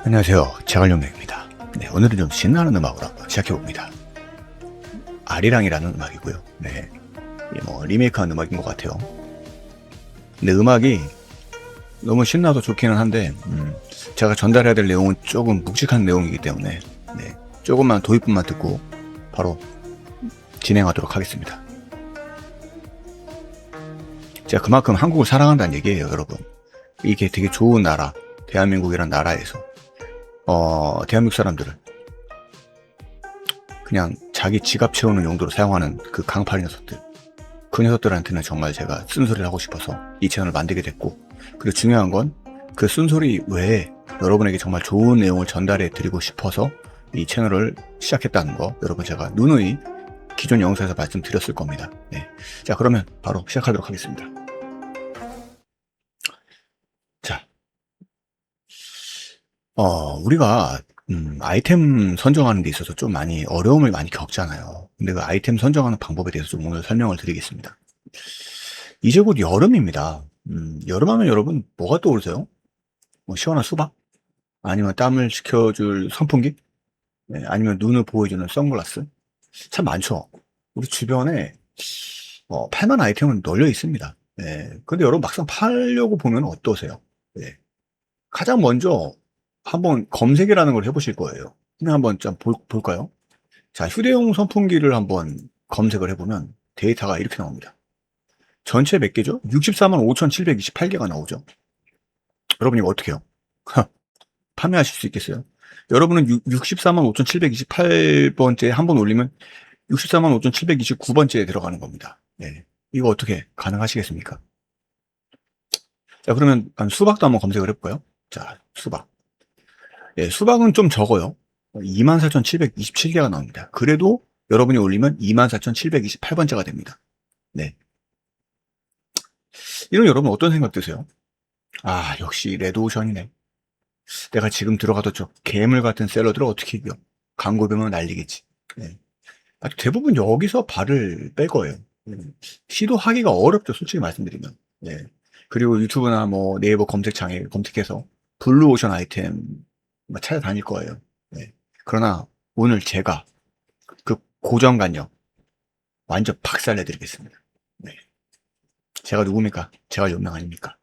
안녕하세요. 제갈용맹입니다. 네, 오늘은 좀 신나는 음악으로 한번 시작해봅니다. 아리랑이라는 음악이고요. 네, 리메이크한 음악인 것 같아요. 근데 음악이 너무 신나서 좋기는 한데 제가 전달해야 될 내용은 조금 묵직한 내용이기 때문에 조금만 도입부만 듣고 바로 진행하도록 하겠습니다. 제가 그만큼 한국을 사랑한다는 얘기예요, 여러분. 이게 되게 좋은 나라, 대한민국이란 나라에서 대한민국 사람들을 그냥 자기 지갑 채우는 용도로 사용하는 그 강파리 녀석들, 그 녀석들한테는 정말 제가 쓴소리를 하고 싶어서 이 채널을 만들게 됐고, 그리고 중요한 건 그 쓴소리 외에 여러분에게 정말 좋은 내용을 전달해 드리고 싶어서 이 채널을 시작했다는 거, 여러분 제가 누누이 기존 영상에서 말씀드렸을 겁니다. 네. 자, 그러면 바로 시작하도록 하겠습니다. 자, 우리가 아이템 선정하는 데 있어서 좀 많이 어려움을 많이 겪잖아요. 근데 그 아이템 선정하는 방법에 대해서 좀 오늘 설명을 드리겠습니다. 이제 곧 여름입니다. 여름하면 여러분 뭐가 떠오르세요? 뭐 시원한 수박? 아니면 땀을 식혀줄 선풍기? 네, 아니면 눈을 보호해주는 선글라스? 참 많죠. 우리 주변에 팔만한 아이템은 널려 있습니다. 네, 근데 여러분 막상 팔려고 보면 어떠세요? 네, 가장 먼저 한번 검색이라는 걸 해보실 거예요. 그냥 한번 좀 볼까요? 자, 휴대용 선풍기를 한번 검색을 해보면 데이터가 이렇게 나옵니다. 전체 몇 개죠? 64만 5,728개가 나오죠. 여러분 이거 어떻게 해요? 판매하실 수 있겠어요? 여러분은 64만 5,728번째에 한 번 올리면 64만 5,729번째에 들어가는 겁니다. 네. 이거 어떻게 가능하시겠습니까? 자, 그러면 수박도 한번 검색을 해볼까요? 자, 수박. 네, 수박은 좀 적어요. 24,727개가 나옵니다. 그래도 여러분이 올리면 24,728번째가 됩니다. 네. 이런 여러분 어떤 생각 드세요? 아, 역시 레드오션이네. 내가 지금 들어가도 저 괴물 같은 샐러드를 어떻게 이겨? 광고 보면 난리겠지. 네. 대부분 여기서 발을 뺄 거예요. 시도하기가 어렵죠, 솔직히 말씀드리면. 네. 그리고 유튜브나 뭐 네이버 검색창에 검색해서 블루오션 아이템 찾아다닐 거예요. 네. 그러나 오늘 제가 그 고정관념 완전 박살내드리겠습니다. 네. 제가 누굽니까? 제가 연명 아닙니까?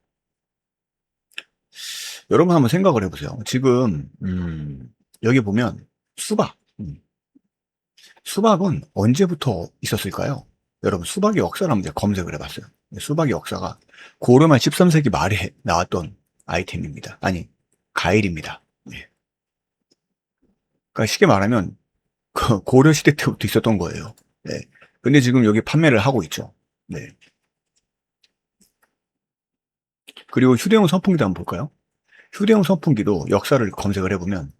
여러분 한번 생각을 해보세요. 지금 여기 보면 수박. 수박은 언제부터 있었을까요? 여러분 수박의 역사를 한번 제가 검색을 해봤어요. 수박의 역사가 고려말 13세기 말에 나왔던 아이템입니다. 아니, 과일입니다. 네. 그러니까 쉽게 말하면 고려시대 때부터 있었던 거예요. 네. 근데 지금 여기 판매를 하고 있죠. 네. 그리고 휴대용 선풍기도 한번 볼까요? 휴대용 선풍기도 역사를 검색을 해보면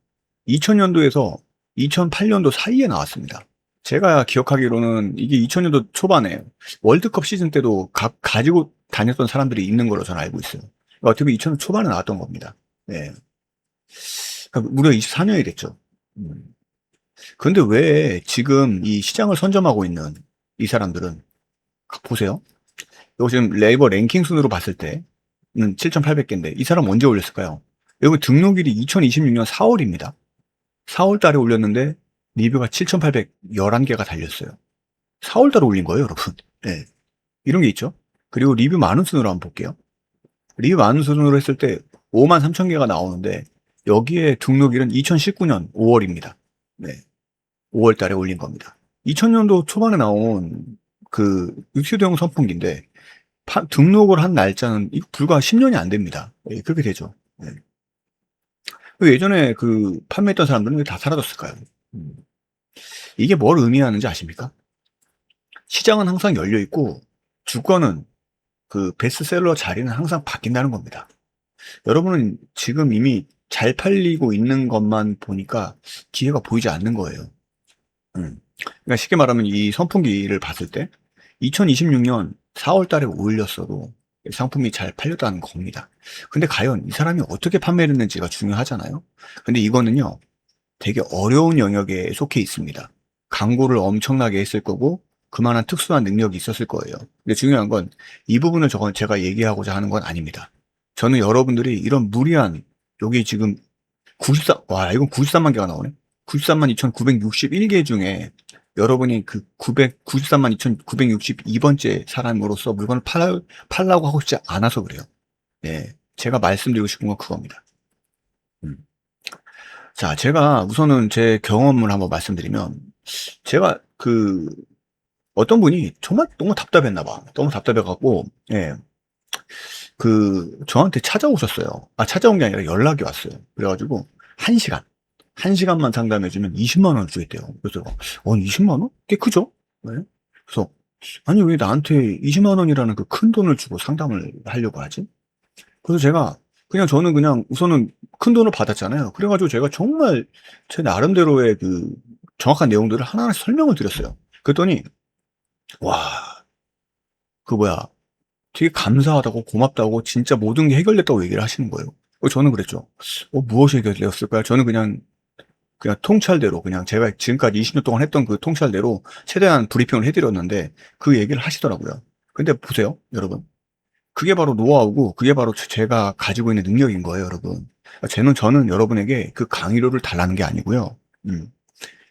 2000년도에서 2008년도 사이에 나왔습니다. 제가 기억하기로는 이게 2000년도 초반에 월드컵 시즌 때도 가지고 다녔던 사람들이 있는 걸로 저는 알고 있어요. 어떻게 보면 2000년 초반에 나왔던 겁니다. 네. 그러니까 무려 24년이 됐죠. 그런데 왜 지금 이 시장을 선점하고 있는 이 사람들은 보세요. 이거 지금 네이버 랭킹 순으로 봤을 때는 7,800개인데 이 사람 언제 올렸을까요? 여기 등록일이 2026년 4월입니다. 4월 달에 올렸는데 리뷰가 7,811개가 달렸어요. 4월 달에 올린 거예요, 여러분. 네. 이런 게 있죠. 그리고 리뷰 많은 순으로 한번 볼게요. 리뷰 많은 순으로 했을 때 53,000개가 나오는데 여기에 등록일은 2019년 5월입니다. 네. 5월 달에 올린 겁니다. 2000년도 초반에 나온 그 휴대용 선풍기인데 등록을 한 날짜는 불과 10년이 안 됩니다. 네, 그렇게 되죠. 네. 예전에 그 판매했던 사람들은 왜 다 사라졌을까요? 이게 뭘 의미하는지 아십니까? 시장은 항상 열려 있고 주권은 그 베스트셀러 자리는 항상 바뀐다는 겁니다. 여러분은 지금 이미 잘 팔리고 있는 것만 보니까 기회가 보이지 않는 거예요. 그러니까 쉽게 말하면 이 선풍기를 봤을 때 2026년 4월 달에 올렸어도 상품이 잘 팔렸다는 겁니다. 근데 과연 이 사람이 어떻게 판매를 했는지가 중요하잖아요. 근데 이거는요, 되게 어려운 영역에 속해 있습니다. 광고를 엄청나게 했을 거고 그만한 특수한 능력이 있었을 거예요. 근데 중요한 건 이 부분을 제가 얘기하고자 하는 건 아닙니다. 저는 여러분들이 이런 무리한, 여기 지금 와, 이건 93만 개가 나오네. 93만 2,961개 중에 여러분이 그 93만 2,962번째 사람으로서 물건을 팔라고 하고 싶지 않아서 그래요. 예. 제가 말씀드리고 싶은 건 그겁니다. 음. 자, 제가 우선은 제 경험을 한번 말씀드리면, 제가 어떤 분이 정말 너무 답답했나 봐. 너무 답답해갖고, 예. 저한테 찾아오셨어요. 찾아온 게 아니라 연락이 왔어요. 그래가지고, 1시간. 1시간만 상담해주면 20만 원을 주겠대요. 그래서, 20만 원? 꽤 크죠? 네. 그래서, 아니, 왜 나한테 20만 원이라는 그 큰 돈을 주고 상담을 하려고 하지? 그래서 저는 그냥 우선은 큰 돈을 받았잖아요. 그래가지고 제가 정말 제 나름대로의 정확한 내용들을 하나하나씩 설명을 드렸어요. 그랬더니, 와, 뭐야, 되게 감사하다고 고맙다고 진짜 모든 게 해결됐다고 얘기를 하시는 거예요. 저는 그랬죠. 무엇이 해결되었을까요? 저는 그냥 통찰대로, 그냥 제가 지금까지 20년 동안 했던 그 통찰대로 최대한 브리핑을 해드렸는데 그 얘기를 하시더라고요. 근데 보세요, 여러분. 그게 바로 노하우고 그게 바로 제가 가지고 있는 능력인 거예요, 여러분. 저는 여러분에게 그 강의료를 달라는 게 아니고요.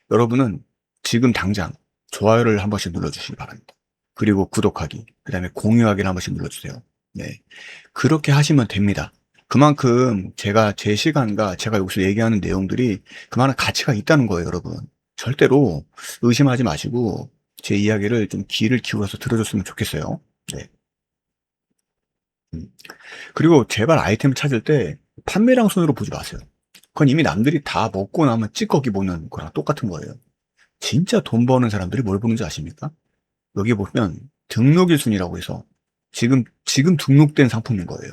여러분은 지금 당장 좋아요를 한 번씩 눌러주시기 바랍니다. 그리고 구독하기, 그 다음에 공유하기를 한 번씩 눌러주세요. 네. 그렇게 하시면 됩니다. 그만큼 제 시간과 제가 여기서 얘기하는 내용들이 그만한 가치가 있다는 거예요, 여러분. 절대로 의심하지 마시고 제 이야기를 좀 귀를 기울여서 들어줬으면 좋겠어요. 네. 그리고 제발 아이템을 찾을 때 판매량 순으로 보지 마세요. 그건 이미 남들이 다 먹고 나면 찌꺼기 보는 거랑 똑같은 거예요. 진짜 돈 버는 사람들이 뭘 보는지 아십니까? 여기 보면 등록일 순이라고 해서 지금 등록된 상품인 거예요.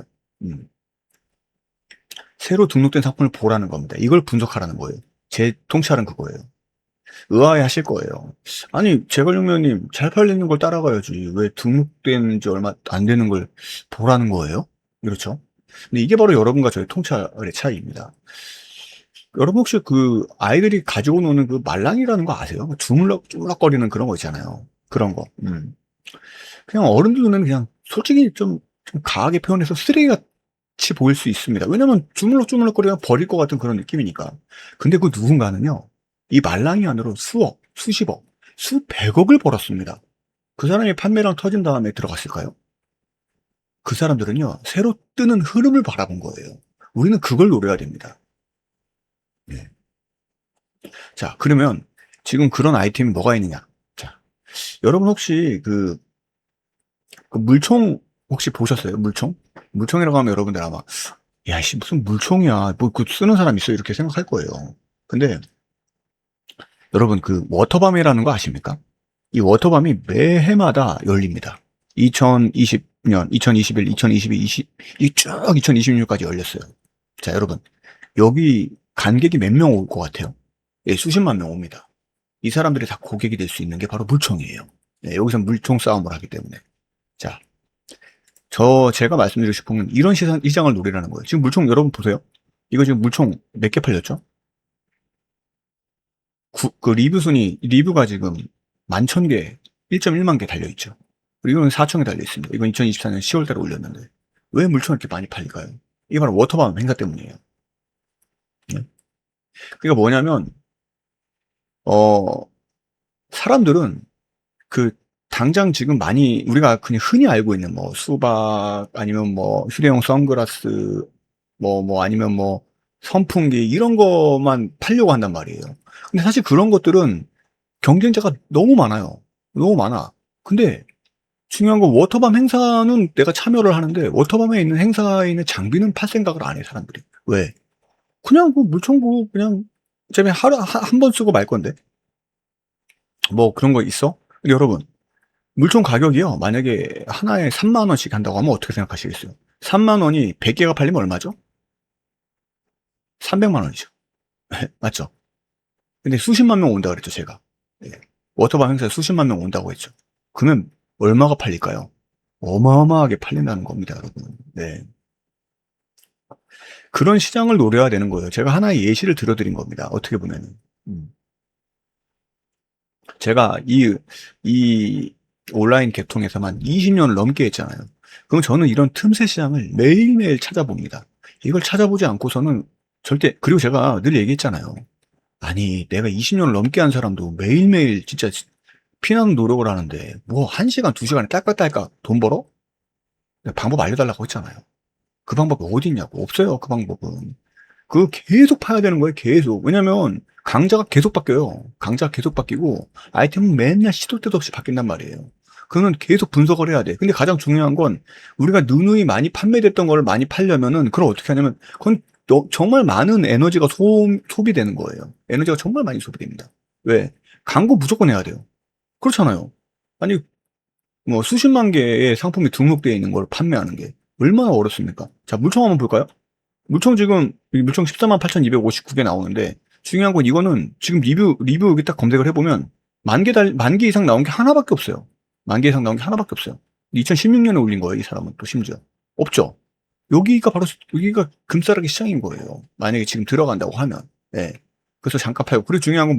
새로 등록된 상품을 보라는 겁니다. 이걸 분석하라는 거예요. 제 통찰은 그거예요. 의아해 하실 거예요. 아니, 제갈용면님 잘 팔리는 걸 따라가야지. 왜 등록된 지 얼마 안 되는 걸 보라는 거예요? 그렇죠? 근데 이게 바로 여러분과 저의 통찰의 차이입니다. 여러분 혹시 아이들이 가지고 노는 말랑이라는 거 아세요? 주물럭주물럭거리는 그런 거 있잖아요. 그런 거. 그냥 어른들 눈에는 그냥 솔직히 좀 가하게 표현해서 쓰레기 같이 보일 수 있습니다. 왜냐면 주물럭주물럭거리면 버릴 것 같은 그런 느낌이니까. 근데 그 누군가는요, 이 말랑이 안으로 수억, 수십억, 수백억을 벌었습니다. 그 사람이 판매량 터진 다음에 들어갔을까요? 그 사람들은요, 새로 뜨는 흐름을 바라본 거예요. 우리는 그걸 노려야 됩니다. 네. 자, 그러면 지금 그런 아이템이 뭐가 있느냐? 자, 여러분 혹시 물총 혹시 보셨어요? 물총이라고 하면 여러분들 아마 야씨 무슨 물총이야, 뭐 쓰는 사람 있어, 이렇게 생각할 거예요. 근데 여러분 워터밤이라는 거 아십니까? 이 워터밤이 매해마다 열립니다. 2020년, 2021, 2022, 쭉 2026까지 열렸어요. 자, 여러분, 여기 관객이 몇 명 올 것 같아요? 예, 수십만 명 옵니다. 이 사람들이 다 고객이 될 수 있는 게 바로 물총이에요. 예, 여기서 물총 싸움을 하기 때문에. 자, 제가 말씀드리고 싶은 건 이런 시장을 노리라는 거예요. 지금 물총 여러분 보세요. 이거 지금 물총 몇 개 팔렸죠? 리뷰 순위, 리뷰가 지금 11,000개, 1.1만 개 달려있죠. 그리고 이건 4,000개 달려있습니다. 이건 2024년 10월달에 올렸는데. 왜 물총이 이렇게 많이 팔릴까요? 이게 바로 워터밤 행사 때문이에요. 네? 그게 뭐냐면, 사람들은 당장 지금 많이 우리가 그냥 흔히 알고 있는 수박, 아니면 휴대용 선글라스, 아니면 선풍기, 이런 것만 팔려고 한단 말이에요. 근데 사실 그런 것들은 경쟁자가 너무 많아요. 너무 많아. 근데 중요한 건 워터밤 행사는 내가 참여를 하는데 워터밤에 있는 행사에 있는 장비는 팔 생각을 안 해, 사람들이. 왜? 그냥 물총구 그냥 어차피 하루 한 번 쓰고 말 건데. 그런 거 있어? 근데 여러분, 물총 가격이요, 만약에 하나에 3만 원씩 한다고 하면 어떻게 생각하시겠어요? 3만 원이 100개가 팔리면 얼마죠? 300만 원이죠. 맞죠? 근데 수십만 명 온다 그랬죠, 제가. 예. 워터밤 행사에 수십만 명 온다고 했죠. 그러면 얼마가 팔릴까요? 어마어마하게 팔린다는 겁니다, 여러분. 네. 그런 시장을 노려야 되는 거예요. 제가 하나의 예시를 들어드린 겁니다. 어떻게 보면은. 제가 이 온라인 계통에서만 20년을 넘게 했잖아요. 그럼 저는 이런 틈새 시장을 매일매일 찾아봅니다. 이걸 찾아보지 않고서는 절대. 그리고 제가 늘 얘기했잖아요. 아니, 내가 20년을 넘게 한 사람도 매일매일 진짜 피나는 노력을 하는데, 뭐, 1시간, 2시간에 딸깍딸깍 돈 벌어? 내가 방법 알려달라고 했잖아요. 그 방법이 어디 있냐고. 없어요, 그 방법은. 그거 계속 파야 되는 거예요, 계속. 왜냐면, 강자가 계속 바뀌어요. 강자가 계속 바뀌고, 아이템은 맨날 시도 때도 없이 바뀐단 말이에요. 그거는 계속 분석을 해야 돼. 근데 가장 중요한 건, 우리가 누누이 많이 판매됐던 걸 많이 팔려면은, 그걸 어떻게 하냐면, 그건 정말 많은 에너지가 소비되는 거예요. 에너지가 정말 많이 소비됩니다. 왜? 광고 무조건 해야 돼요. 그렇잖아요. 아니, 뭐, 수십만 개의 상품이 등록되어 있는 걸 판매하는 게 얼마나 어렵습니까? 자, 물총 한번 볼까요? 물총 지금, 물총 148,259개 나오는데, 중요한 건 이거는 지금 리뷰 여기 딱 검색을 해보면, 만 개 이상 나온 게 하나밖에 없어요. 10,000개 이상 나온 게 하나밖에 없어요. 2016년에 올린 거예요, 이 사람은 또 심지어. 없죠? 여기가 금싸라기 시장인 거예요. 만약에 지금 들어간다고 하면. 예. 그래서 잠깐 팔고. 그리고 중요한 건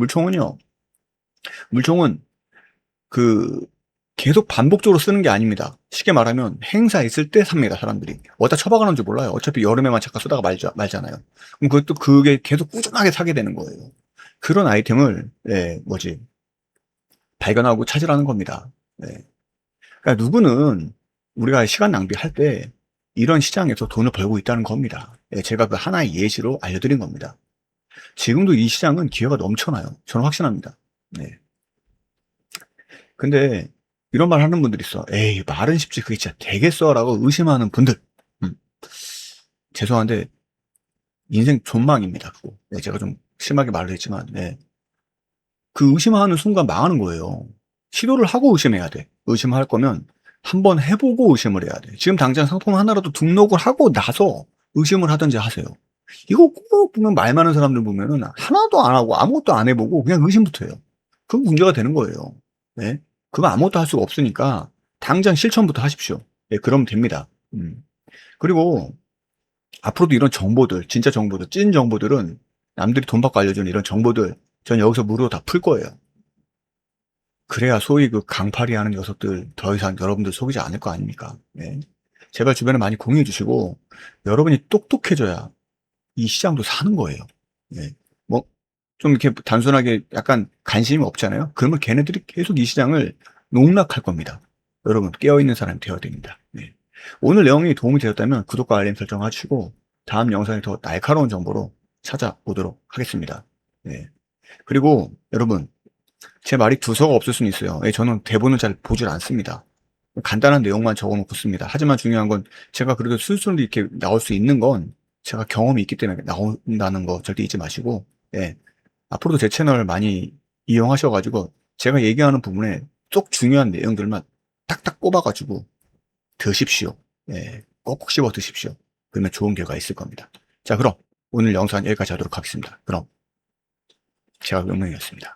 물총은 그, 계속 반복적으로 쓰는 게 아닙니다. 쉽게 말하면 행사 있을 때 삽니다, 사람들이. 어디다 처박아놓은 줄 몰라요. 어차피 여름에만 잠깐 쓰다가 말잖아요. 그럼 그게 계속 꾸준하게 사게 되는 거예요. 그런 아이템을, 발견하고 찾으라는 겁니다. 예. 그러니까 누구는 우리가 시간 낭비할 때 이런 시장에서 돈을 벌고 있다는 겁니다. 예, 제가 그 하나의 예시로 알려드린 겁니다. 지금도 이 시장은 기회가 넘쳐나요. 저는 확신합니다. 네. 근데 이런 말 하는 분들이 있어. 에이, 말은 쉽지 그게 진짜 되겠어? 라고 의심하는 분들. 음, 죄송한데 인생 존망입니다. 그거. 네, 제가 좀 심하게 말을 했지만 그 의심하는 순간 망하는 거예요. 시도를 하고 의심해야 돼. 의심할 거면 한번 해보고 의심을 해야 돼. 지금 당장 상품 하나라도 등록을 하고 나서 의심을 하든지 하세요. 이거 꼭 보면 말 많은 사람들 보면은 하나도 안 하고 아무것도 안 해보고 그냥 의심부터 해요. 그건 문제가 되는 거예요. 네. 그거 아무것도 할 수가 없으니까 당장 실천부터 하십시오. 네, 그러면 됩니다. 그리고 앞으로도 이런 정보들, 진짜 정보들, 찐 정보들은 남들이 돈 받고 알려주는 이런 정보들 전 여기서 무료로 다 풀 거예요. 그래야 소위 그 강팔이 하는 녀석들 더 이상 여러분들 속이지 않을 거 아닙니까? 네. 제발 주변에 많이 공유해 주시고 여러분이 똑똑해져야 이 시장도 사는 거예요. 네. 뭐 좀 이렇게 단순하게 약간 관심이 없잖아요. 그러면 걔네들이 계속 이 시장을 농락할 겁니다. 여러분 깨어있는 사람이 되어야 됩니다. 네. 오늘 내용이 도움이 되었다면 구독과 알림 설정 하시고 다음 영상에 더 날카로운 정보로 찾아오도록 하겠습니다. 네. 그리고 여러분 제 말이 두서가 없을 수는 있어요. 저는 대본을 잘 보질 않습니다. 간단한 내용만 적어놓고 씁니다. 하지만 중요한 건 제가 그래도 술술이 이렇게 나올 수 있는 건 제가 경험이 있기 때문에 나온다는 거 절대 잊지 마시고 앞으로도 제 채널 많이 이용하셔가지고 제가 얘기하는 부분에 쏙 중요한 내용들만 딱딱 뽑아가지고 드십시오. 꼭꼭 씹어 드십시오. 그러면 좋은 결과 있을 겁니다. 자, 그럼 오늘 영상 여기까지 하도록 하겠습니다. 그럼 제가 명명이었습니다.